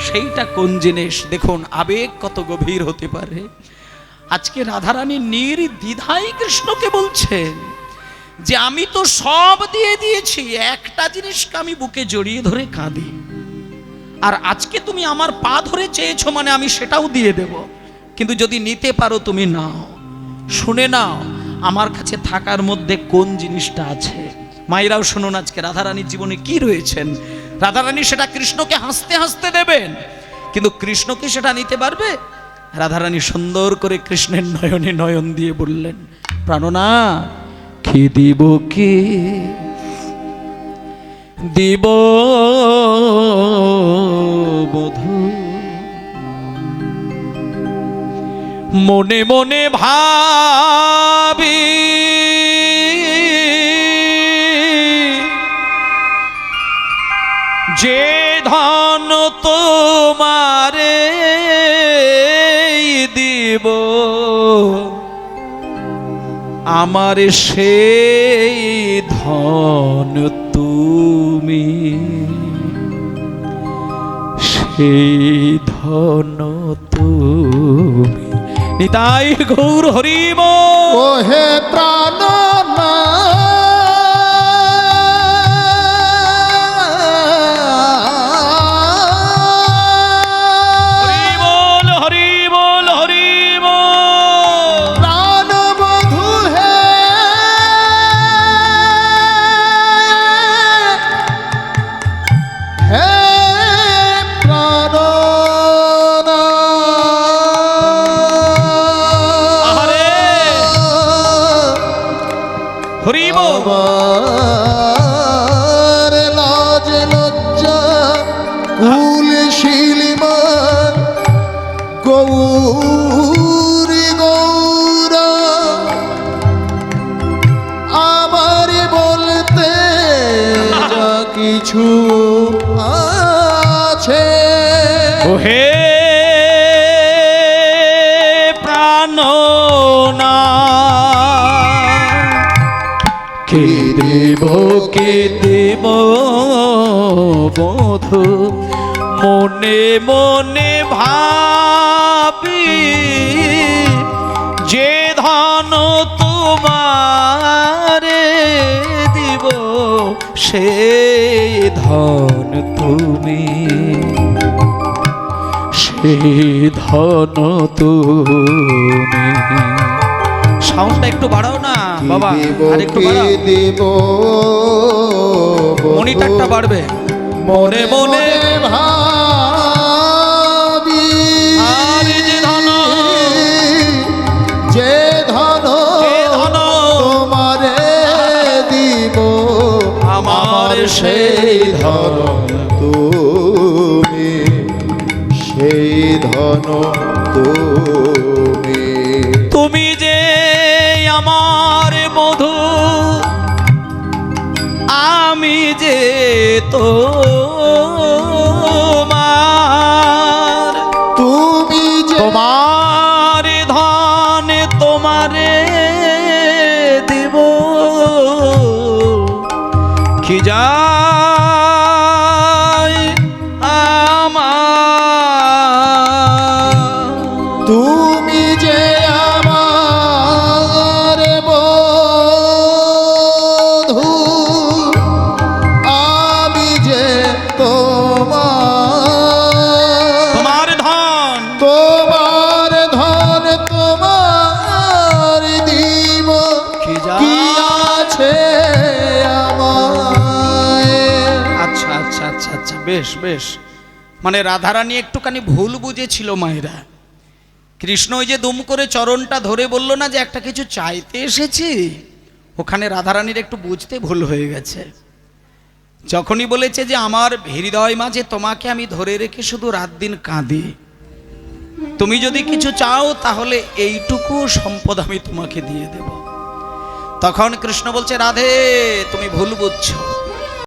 সেইটা কোন জিনিস? দেখুন আবেগ কত গভীর হতে পারে। আজকে রাধারানী নির্দ্বিধায় কৃষ্ণকে বলছেন যে আমি তো সব দিয়ে দিয়েছি, একটা জিনিসকে আমি বুকে জড়িয়ে ধরে কাঁদি, আর আজকে তুমি আমার পা ধরে চেয়েছো মানে আমি সেটাও দিয়ে দেব। কিন্তু যদি নিতে পারো তুমি নাও, শুনে নাও আমার কাছে থাকার মধ্যে কোন জিনিসটা আছে। মায়েরাও শুনুন আজকে রাধারানীর জীবনে কি রয়েছেন। রাধারানী সেটা কৃষ্ণকে হাসতে হাসতে দেবেন, কিন্তু কৃষ্ণ কি সেটা নিতে পারবে? রাধারানী সুন্দর করে কৃষ্ণের নয়নে নয়ন দিয়ে বললেন, প্রাণনা কি দিব, কি দিব বধূ, মনে মনে ভাবি যে ধন তোমারে দিব, আমার সেই ধন তুমি, সেই ধন তুমি। নিতাই গৌর হরিব। ও হে প্রাণনাথ, হরিবোল হরিবোল হরিবোল। প্রাণবধূ হে, হে হরিবোল। আমার লাজ লজ্জা কুল শিলিমান গৌরী গৌরা, আমার বলতে যা কিছু আছে, ওহে প্রাণনাথ, কে দেব কে দেব বধূ, মনে মনে ভাবি যে ধন তোমারে দিব, সে ধন তুমি, সে ধন তুমি। সাউন্ডটা একটু বাড়াও না বাবা, আর একটু বাড়াও, দেব মনিটরটা বাড়বে। মনে মনে ভাবি আর যে ধন, যে ধন তোমারে দিব, আমার সেই ধন তুমি, সেই ধন তুমি। তুমি যে আমার বধূ, আমি যে তোমার, তুমি যে তোমার যায় আমার, তুমি যে আমার বন্ধু, আমি যে তোমার ধন, তোমার ধন, তোমার দিব কি কি আছে আমায়। আচ্ছা আচ্ছা আচ্ছা আচ্ছা, বেশ বেশ। মানে রাধারানী একটুখানি ভুল বুঝেছিল মায়েরা। কৃষ্ণ ওই যে দুম করে চরণটা ধরে বলল না যে একটা কিছু চাইতে এসেছি, ওখানে রাধারানীর একটু বুঝতে ভুল হয়ে গেছে। যখনই বলেছে যে আমার হৃদয় মাঝে তোমাকে আমি ধরে রেখে শুধু রাত দিন কাঁদি, তুমি যদি কিছু চাও তাহলে এইটুকু সম্পদ আমি তোমাকে দিয়ে দেব, তখন কৃষ্ণ বলছে রাধে তুমি ভুল বুঝছো।